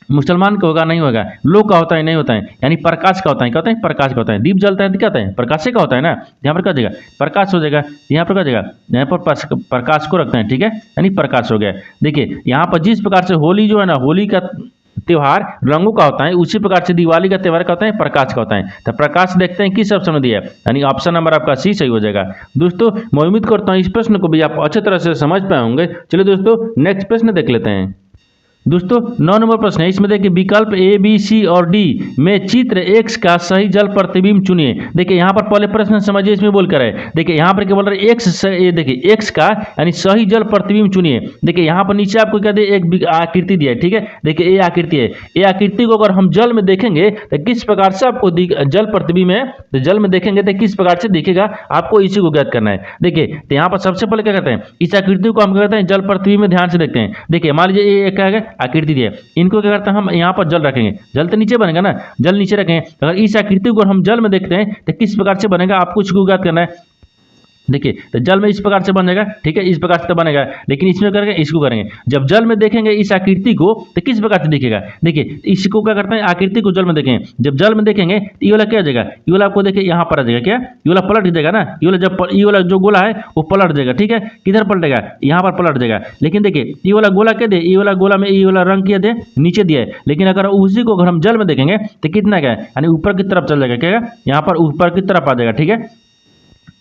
Speaker 1: मुसलमान का होगा, नहीं होगा, लोग का होता है, नहीं होता है, यानी प्रकाश का होता है, क्या होता है, प्रकाश का होता है। दीप जलता है तो क्या होता है, प्रकाश से का होता है ना, यहाँ पर क्या हो जाएगा, प्रकाश हो जाएगा। यहाँ पर क्या हो जाएगा, यहाँ पर प्रकाश को रखते हैं, ठीक है, यानी प्रकाश हो गया। देखिए यहाँ पर जिस प्रकार से होली जो है ना, होली का त्योहार रंगों का होता है, उसी प्रकार से दिवाली का त्योहार का होता है, प्रकाश का होता है। तो प्रकाश देखते हैं किस ऑप्शन में दिया है, यानी ऑप्शन नंबर आपका सी सही हो जाएगा। दोस्तों मैं उम्मीद करता हूँ इस प्रश्न को भी आप अच्छी तरह से समझ पाए होंगे। चलिए दोस्तों नेक्स्ट प्रश्न देख लेते हैं। दोस्तों 9 नंबर प्रश्न है, इसमें देखिए विकल्प ए बी सी और डी में चित्र एक्स का सही जल प्रतिबिंब चुनिए। देखिए यहाँ पर पहले प्रश्न समझिए, इसमें बोलकर है, देखिए यहाँ पर क्या बोल रहे हैं, एक्स ये देखिए एक्स का यानी सही जल प्रतिबिंब चुनिए। देखिए यहाँ पर नीचे आपको क्या दे, एक आकृति दिया है, ठीक है, देखिए ये आकृति है, ये आकृति को अगर हम जल में देखेंगे तो किस प्रकार से आपको जल प्रतिबिंब है, तो जल में देखेंगे तो किस प्रकार से दिखेगा, आपको इसी को ज्ञात करना है। देखिए तो यहाँ पर सबसे पहले क्या करते हैं, इस आकृति को हम क्या करते हैं, जल प्रतिबिंब में ध्यान से देखते हैं। देखिए मान लीजिए ये क्या है, आकृति दी है, इनको क्या करते हैं, हम यहाँ पर जल रखेंगे, जल तो नीचे बनेगा ना, जल नीचे रखेंगे। अगर इस आकृति को हम जल में देखते हैं तो किस प्रकार से बनेगा, आपको इसको ज्ञात करना है। देखिए तो जल में इस प्रकार से बनेगा, ठीक है, इस प्रकार से तो बनेगा, लेकिन इसमें करेंगे, इसको करेंगे। जब जल में देखेंगे इस आकृति को तो किस प्रकार से दिखेगा, देखिए इसको क्या करते हैं, आकृति को जल में देखेंगे, जब जल में देखेंगे तो ये वाला क्या हो जाएगा, ये वाला आपको देखिए यहाँ पर आ जाएगा, क्या, ये वाला पलट जाएगा ना, ये वाला जब ये वाला जो गोला है वो पलट जाएगा, ठीक है, किधर पलटेगा, यहाँ पर पलट जाएगा। लेकिन देखिए ये वाला गोला क्या दे, ये वाला गोला में ये वाला रंग किया दे, नीचे दिया है, लेकिन अगर उसी को अगर हम जल में देखेंगे तो कितना क्या है, यानी ऊपर की तरफ चल जाएगा, क्या, यहाँ पर ऊपर की तरफ आ जाएगा, ठीक है,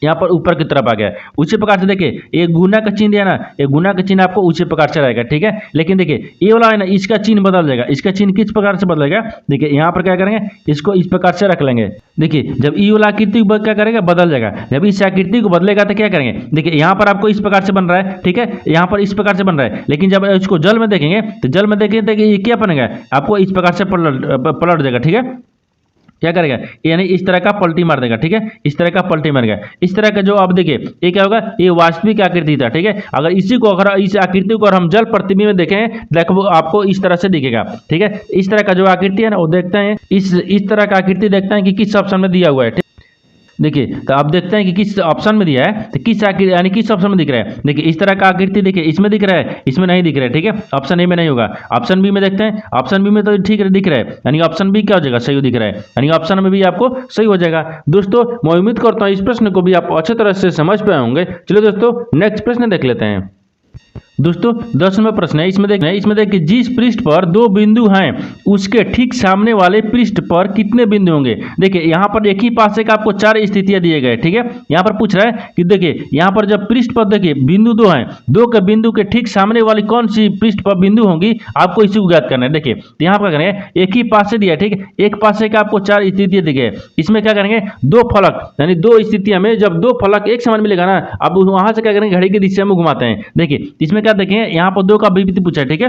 Speaker 1: यहाँ पर ऊपर की तरफ आ गया। उसी प्रकार से देखिए ये गुना का चिन्ह दिया ना, ये गुना का चिन्ह आपको उसी प्रकार से रहेगा, ठीक है। लेकिन देखिए ये वाला है ना, इसका चिन्ह बदल जाएगा, इसका चिन्ह किस प्रकार से बदलेगा, देखिए यहाँ पर क्या करेंगे, इसको इस प्रकार से रख लेंगे। देखिए जब ये वाला आकृति क्या करेगा, बदल जाएगा, जब इस आकृति को बदलेगा तो क्या करेंगे, देखिए यहाँ पर आपको इस प्रकार से बन रहा है, ठीक है, यहाँ पर इस प्रकार से बन रहा है, लेकिन जब इसको जल में देखेंगे तो जल में देखेंगे तो ये क्या बनेगा, आपको इस प्रकार से पलट जाएगा, ठीक है, क्या करेगा, यानी इस तरह का पलटी मार देगा, ठीक है, इस तरह का पलटी मारेगा। इस तरह का जो आप देखिए ये क्या होगा, ये वास्तविक आकृति था, ठीक है। अगर इसी को अगर इस आकृति को अगर हम जल प्रतिबिंब में देखें देखो आपको इस तरह से दिखेगा, ठीक है। इस तरह का जो आकृति है ना वो देखते हैं, इस तरह का आकृति देखते हैं कि किस ऑप्शन में दिया हुआ है। देखिए तो आप देखते हैं कि किस ऑप्शन में दिया है, तो किस आकृति यानी किस ऑप्शन में दिख रहा है। देखिए इस तरह का आकृति देखिए इसमें दिख रहा है, इसमें नहीं दिख रहा है, ठीक है, ऑप्शन ए में नहीं होगा। ऑप्शन बी में देखते हैं, ऑप्शन बी में तो ठीक है दिख रहा है, यानी ऑप्शन बी क्या हो जाएगा, सही दिख रहा है, यानी ऑप्शन में भी आपको सही हो जाएगा। दोस्तों मैं उम्मीद करता हूँ इस प्रश्न को भी आप अच्छी तरह से समझ पाए होंगे। चलिए दोस्तों नेक्स्ट प्रश्न देख लेते हैं। दोस्तों 10 नंबर प्रश्न है, इसमें देखिए जिस पृष्ठ पर 2 बिंदु हैं उसके ठीक सामने वाले पृष्ठ पर कितने बिंदु होंगे। देखिए यहाँ पर एक ही पासे का आपको 4 स्थितियां दिए गए, ठीक है। यहाँ पर पूछ रहा है कि देखिए यहाँ पर जब पृष्ठ पर देखिए बिंदु 2 हैं, 2 के बिंदु के ठीक सामने वाली कौन सी पृष्ठ पर बिंदु होंगी, आपको इसी को ज्ञात करना है। देखिए यहाँ पर करेंगे, एक ही पासे दिया, ठीक है, एक पासे का आपको 4 स्थितियां दी गई, इसमें क्या करेंगे 2 फलक, यानी 2 स्थितियां में जब 2 फलक एक समान मिलेगा ना, अब वहां से क्या करेंगे घड़ी की दिशा में घुमाते हैं। देखिए इसमें क्या देखें, यहाँ पर 2 का विपरीत पूछा है, ठीक है,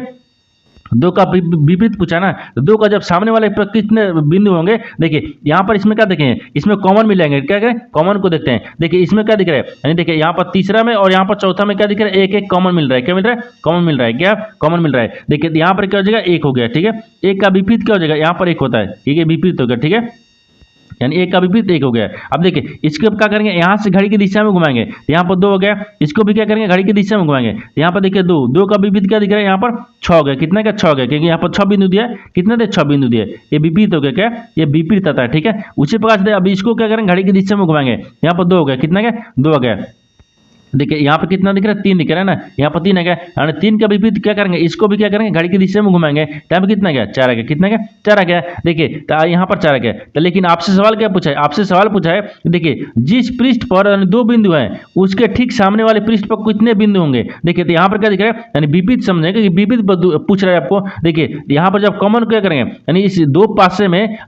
Speaker 1: 2 का विपरीत पूछा ना, तो 2 का जब सामने वाले पर कितने बिंदु होंगे। देखिए यहाँ पर इसमें क्या देखें, इसमें कॉमन मिलेंगे, क्या करें कॉमन को देखते हैं। देखिए इसमें क्या दिख रहा है, यानी देखिए यहाँ पर तीसरा में और यहाँ पर चौथा में क्या दिख रहा है, एक कॉमन मिल रहा है, क्या मिल रहा है, कॉमन मिल रहा है, क्या कॉमन मिल रहा है। देखिए यहाँ पर क्या हो जाएगा, 1 हो गया, ठीक है, 1 का विपरीत क्या हो जाएगा, यहाँ पर 1 होता है, ठीक है, विपरीत हो गया, ठीक है, यानी 1 का विपरीत 1 हो गया। अब देखिए इसको क्या करेंगे, यहाँ से घड़ी की दिशा में घुमाएंगे, यहाँ पर 2 हो गया, इसको भी क्या करेंगे घड़ी की दिशा में घुमाएंगे, यहाँ पर देखिए 2 का विपरीत क्या दिख रहा है, यहाँ पर 6 हो गया, कितना का 6 हो गया, क्योंकि यहाँ पर 6 बिंदु दिया, कितने थे 6 बिंदु दिए, ये विपरीत हो गया, क्या ये विपरीत आता है, ठीक है। उसी प्रकार से अब इसको क्या करेंगे घड़ी की दिशा में घुमाएंगे, यहाँ पर 2 हो गया, कितना का 2 हो गया। देखिए यहाँ पर कितना दिख रहा है, 3 दिख रहा है ना, यहाँ पर 3 है क्या, यानी 3 का विपरीत क्या करेंगे, इसको भी क्या करेंगे घड़ी की दिशा में घुमाएंगे, टाइम कितना गया 4 आ गया, कितना गया 4 आ गया। देखिए तो यहाँ पर 4 आ गया, तो लेकिन आपसे सवाल क्या पूछा है, आपसे सवाल पूछा है देखिए जिस पृष्ठ पर 2 बिंदु हैं उसके ठीक सामने वाले पृष्ठ पर कितने बिंदु होंगे। देखिए तो यहाँ पर क्या दिख रहा है, यानी विपरीत समझेंगे कि विपरीत पूछ रहा है आपको। देखिए यहाँ पर जब कॉमन क्या करेंगे, यानी इस 2 पासे में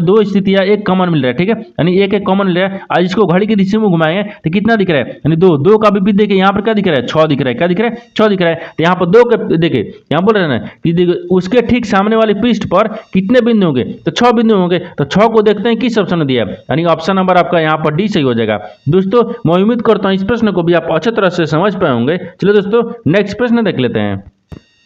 Speaker 1: 2 स्थितियां एक कॉमन मिल रहा है, ठीक है, यानी एक कॉमन मिल रहा है, आज इसको घड़ी की दिशा में घुमाएंगे तो कितना दिख रहा है, यानी 2 2 का भी देखिए यहाँ पर क्या दिख रहा है, 6 दिख रहा है, क्या दिख रहा है, 6 दिख रहा है। तो यहाँ पर 2 के देखिए यहाँ बोल रहे हैं ना कि देखिए उसके ठीक सामने वाले पृष्ठ पर कितने बिंदु होंगे, तो 6 बिंदु होंगे। तो 6 को देखते हैं किस ऑप्शन में दिया है, यानी ऑप्शन नंबर आपका यहाँ पर डी सही हो जाएगा। दोस्तों मैं उम्मीद करता हूँ इस प्रश्न को भी आप अच्छी तरह से समझ पाए होंगे। चलिए दोस्तों नेक्स्ट प्रश्न देख लेते हैं।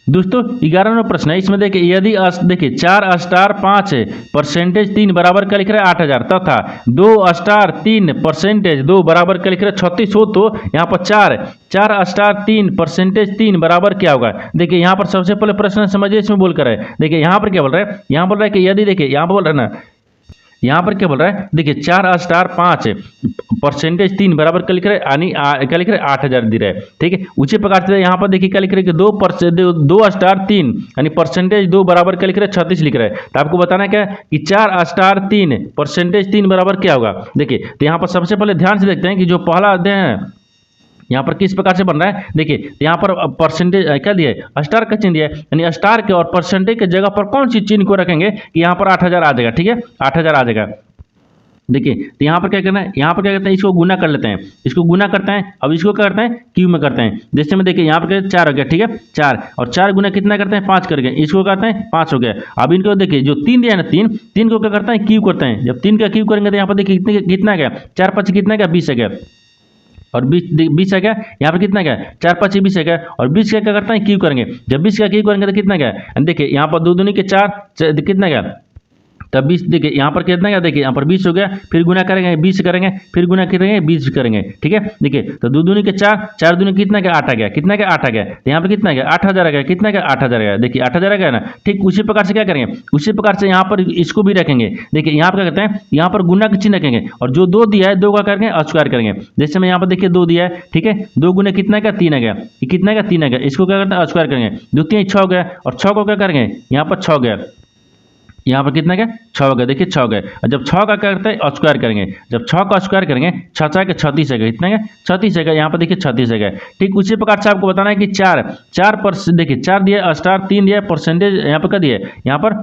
Speaker 1: दोस्तों 11वां प्रश्न है, इसमें देखिए यदि देखिए 4 स्टार 5 परसेंटेज 3 बराबर क्या लिख रहा है 8000 तथा 2 स्टार 3 परसेंटेज 2 बराबर क्या लिख रहा है 36 हो, तो यहाँ पर 4 स्टार 3 परसेंटेज 3 बराबर क्या होगा। देखिए यहाँ पर सबसे पहले प्रश्न समझिए, इसमें बोल कर है देखिए यहाँ पर क्या बोल रहा है, यहाँ बोल रहा है कि यदि देखिए यहाँ पर बोल रहा है ना, यहाँ पर क्या बोल रहा है देखिए 4 स्टार 5 परसेंटेज 3 बराबर क्या लिख रहा है, यानी क्या लिख रहा है 8000 दे रहा है, ठीक है। उसी प्रकार से यहाँ पर देखिए क्या लिख रहा है कि 2 स्टार 3 यानी परसेंटेज 2 बराबर क्या लिख रहा है 36 लिख रहा है। तो आपको बताना क्या है कि 4 स्टार 3 परसेंटेज 3 बराबर क्या होगा। देखिए तो यहाँ पर सबसे पहले ध्यान से देखते हैं कि जो पहला अध्ययन है यहाँ पर किस प्रकार से बन रहा है। देखिए यहाँ पर परसेंटेज क्या दिया है, स्टार का चिन्ह दिया है, यानी स्टार के और परसेंटेज के जगह पर कौन सी चिन्ह को रखेंगे कि यहाँ पर 8000 आ जाएगा, ठीक है 8000 आ जाएगा। देखिए तो यहाँ पर क्या करना है, यहाँ पर क्या करते हैं इसको गुना कर लेते हैं, इसको गुना करते हैं, अब इसको क्या करते हैं क्यू में करते हैं। जैसे में देखिए यहाँ पर 4 हो गया, ठीक है 4 और 4 गुना कितना करते हैं 5 करके, इसको करते हैं 5 हो गया। अब इनको देखिए जो 3 दिया है ना 3 को क्या करते हैं क्यू करते हैं, जब 3 का क्यू करेंगे तो यहाँ पर देखिए कितना गया 4 5 कितना गया 20 है गया, और 20 है क्या यहाँ पर कितना क्या 4 5 20 है क्या, और 20 का क्या करता है क्यू करेंगे, जब 20 का क्यू करेंगे तो कितना क्या, देखिए यहाँ पर 2 दूनी के 4 कितना क्या, तब 20 देखिए यहाँ पर कितना क्या, देखिए यहाँ पर 20 हो गया, फिर गुना करेंगे 20 करेंगे, फिर गुना करेंगे 20 करेंगे, ठीक है। देखिए तो 2 दूनी के 4 दूनी कितना क्या 8 आ गया, कितना क्या 8 आ गया, तो यहाँ पर कितना गया 8000 आ गया, कितना क्या 8000 आ गया, देखिए 8000 आ गया ना। ठीक उसी प्रकार से क्या करेंगे, उसी प्रकार से यहाँ पर इसको भी रखेंगे। देखिए यहाँ पर क्या करते हैं, यहाँ पर गुना का चिन्ह रखेंगे और जो 2 दिया है 2 का करेंगे अस्क्वायर करेंगे। जैसे मैं यहाँ पर देखिए 2 दिया है, ठीक है 2 गुना कितना क्या 3 आ गया, ये कितना क्या 3 आ गया, इसको क्या करते हैं अस्क्वायर करेंगे, 2 3 6 हो गया, और 6 को क्या करेंगे यहाँ पर 6 गया, यहाँ पर कितना क्या 6 हो गया, देखिए 6 हो गए। और जब 6 का क्या करते हैं स्क्वायर करेंगे, जब 6 का स्क्वायर करेंगे 6 6 के 36 है गया, इतना क्या 36 है गया, यहाँ पर देखिए 36 है गया। ठीक उसी प्रकार से आपको बताना है कि 4 पर देखिए 4 दिया स्टार 3 दिया परसेंटेज यहाँ पर क्या दिया यहाँ पर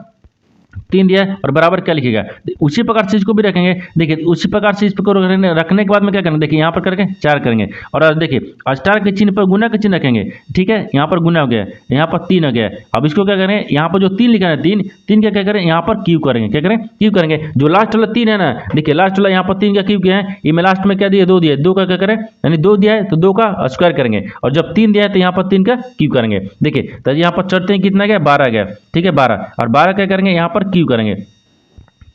Speaker 1: 3 दिया है और बराबर क्या लिखेगा, उसी प्रकार से इसको भी रखेंगे। देखिए उसी प्रकार से इसको रखने के बाद में क्या करेंगे, देखिए यहाँ पर करके 4 करेंगे, और देखिए स्टार के चिन्ह पर गुना के चिन्ह रखेंगे, ठीक है यहाँ पर गुना हो गया, यहाँ पर 3 हो गया। अब इसको क्या करें, यहाँ पर जो 3 लिखा है 3 का क्या करें यहाँ पर क्यू करेंगे, क्या करें क्यू करेंगे। जो लास्ट वाला 3 है ना, देखिए लास्ट वाला यहाँ पर 3 का क्यू किया है, ये में लास्ट में क्या दिया 2 दिया है, 2 का क्या करें यानी 2 दिया है तो 2 का स्क्वायर करेंगे, और जब 3 दिया है तो यहाँ पर 3 का क्यू करेंगे। देखिए तो यहाँ पर चढ़ते हैं कितना गया 12 गया, ठीक है 12, और 12 क्या करेंगे यहाँ पर क्यू करेंगे,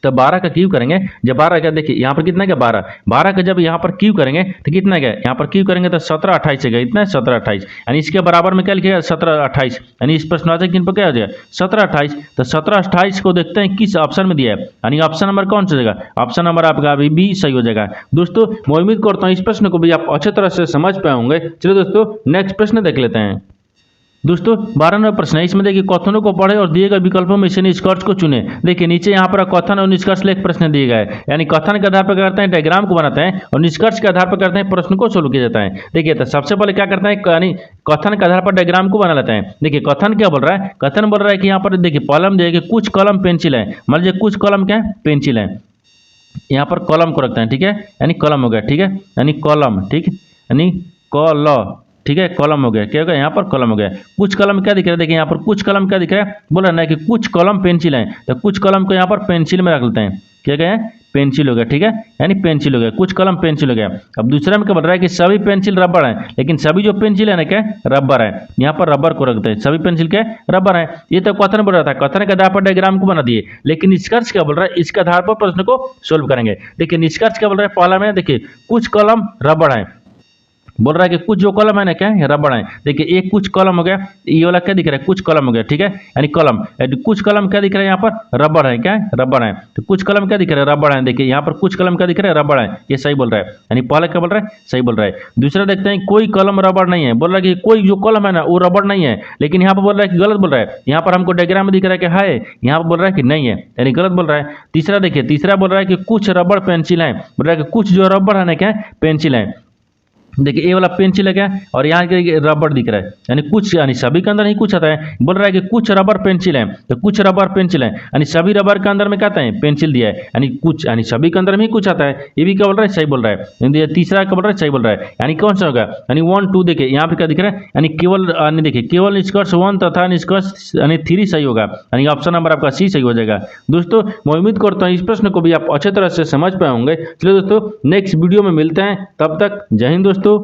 Speaker 1: तो 12 का क्यू करेंगे। जब 12 का देखिए यहाँ पर कितना क्या 12 का जब यहाँ पर क्यू करेंगे तो कितना गया यहाँ पर क्यू करेंगे तो 17 28 गया, इतना 17 28, यानी इसके बराबर में क्या लिखेगा 17 28, यानी इस प्रश्नवाचक चिन्ह पर क्या हो जाएगा 17 28। तो 17 28 को देखते हैं किस ऑप्शन में दिया है, यानी ऑप्शन नंबर कौन सा जगह, ऑप्शन नंबर आपका अभी भी सही हो जाएगा। दोस्तों मैं उम्मीद करता हूँ इस प्रश्न को भी आप अच्छे तरह से समझ पाए होंगे। चलिए दोस्तों नेक्स्ट प्रश्न देख लेते हैं। दोस्तों 12वां प्रश्न है, इसमें देखिए कथनों को पढ़े और दिए गए विकल्पों में से निष्कर्ष को चुने। देखिए नीचे यहाँ पर कथन और निष्कर्ष लेख प्रश्न दिए गए, यानी कथन के आधार पर करते हैं डायग्राम को बनाते हैं और निष्कर्ष के आधार पर करते हैं प्रश्न को सोल्व किया जाता है। देखिए तो सबसे पहले क्या करते हैं, यानी कथन के आधार पर डायग्राम को बना लेते हैं। देखिए कथन क्या बोल रहा है, कथन बोल रहा है कि यहाँ पर देखिए कॉलम दिए कि कुछ कॉलम पेंसिल है, मान लीजिए कुछ कॉलम क्या है पेंसिल है, यहाँ पर कॉलम को रखते हैं, ठीक है यानी कॉलम हो गया, ठीक है यानी कॉलम, ठीक यानी कॉलम, ठीक है कॉलम हो गया, क्या हो गया यहाँ पर कॉलम हो गया। कुछ कॉलम क्या दिख रहा है, देखिए यहाँ पर कुछ कॉलम क्या दिख रहा है, बोल रहा है कि कुछ कॉलम पेंसिल है, तो कुछ कॉलम को यहाँ पर पेंसिल में रख लेते हैं, क्या गया पेंसिल हो गया, ठीक है यानी पेंसिल हो गया, कुछ कलम पेंसिल हो गया। अब दूसरा में क्या बोल रहा है कि सभी पेंसिल रबर है, लेकिन सभी जो पेंसिल है ना क्या रबर है, यहाँ पर रबर को रखते हैं, सभी पेंसिल क्या रबर है। ये तो कथन बोल रहा था, कथन के आधार पर डायग्राम को बना दिए, लेकिन निष्कर्ष क्या बोल रहा है, इसके आधार पर प्रश्न को सोल्व करेंगे। देखिए निष्कर्ष क्या बोल रहा है, पहला में देखिए कुछ कलम रबर है, बोल रहा है कि कुछ जो कॉलम है ना क्या है रबड़ है। देखिए एक कुछ कॉलम हो गया, ये वाला क्या दिख रहा है कुछ कॉलम हो गया, ठीक है यानी कॉलम, कुछ कॉलम क्या दिख रहा है यहाँ पर रबड़ है, क्या है रबड़ है, तो कुछ कॉलम क्या दिख रहा है रबड़ है। देखिए यहाँ पर कुछ कॉलम क्या दिख रहा है रबड़ है, ये सही बोल रहा है, यानी पहले क्या बोल रहा है सही बोल रहा है। दूसरा देखते हैं कोई कॉलम रबड़ नहीं है, बोल रहा है कि कोई जो कॉलम है ना वो रबड़ नहीं है, लेकिन यहाँ पर बोल रहा है कि गलत बोल रहा है, यहाँ पर हमको डायग्राम में दिख रहा है कि है, यहाँ पर बोल रहा है कि नहीं है, यानी गलत बोल रहा है। तीसरा देखिए, तीसरा बोल रहा है कि कुछ रबड़ पेंसिल है, बोल रहा है कि कुछ जो रबड़ है ना क्या पेंसिल है, देखिए ये वाला पेंसिल है क्या, और यहाँ के रबर दिख रहा है, यानी कुछ, यानी सभी के अंदर नहीं कुछ आता है। बोल रहा है कि कुछ रबर पेंसिल है, तो कुछ रबर पेंसिल है, यानी सभी रबर के अंदर में क्या आता है, पेंसिल दिया है, यानी कुछ, यानी सभी के अंदर में ही कुछ आता है। ये भी क्या बोल रहा है, सही बोल रहा है। यानी ये तीसरा क्या बोल रहा है, सही बोल रहा है। यानी कौन सा होगा, यानी 1 2। देखिए यहाँ पे क्या दिख रहा है, यानी केवल, यानी देखिए केवल निष्कर्ष 1 तथा निष्कर्ष यानी 3 सही होगा, यानी ऑप्शन नंबर आपका सी सही हो जाएगा। दोस्तों मैं उम्मीद करता हूँ इस प्रश्न को भी आप अच्छे तरह से समझ पाए होंगे। चलिए दोस्तों नेक्स्ट वीडियो में मिलते हैं, तब तक जय हिंद दोस्तों।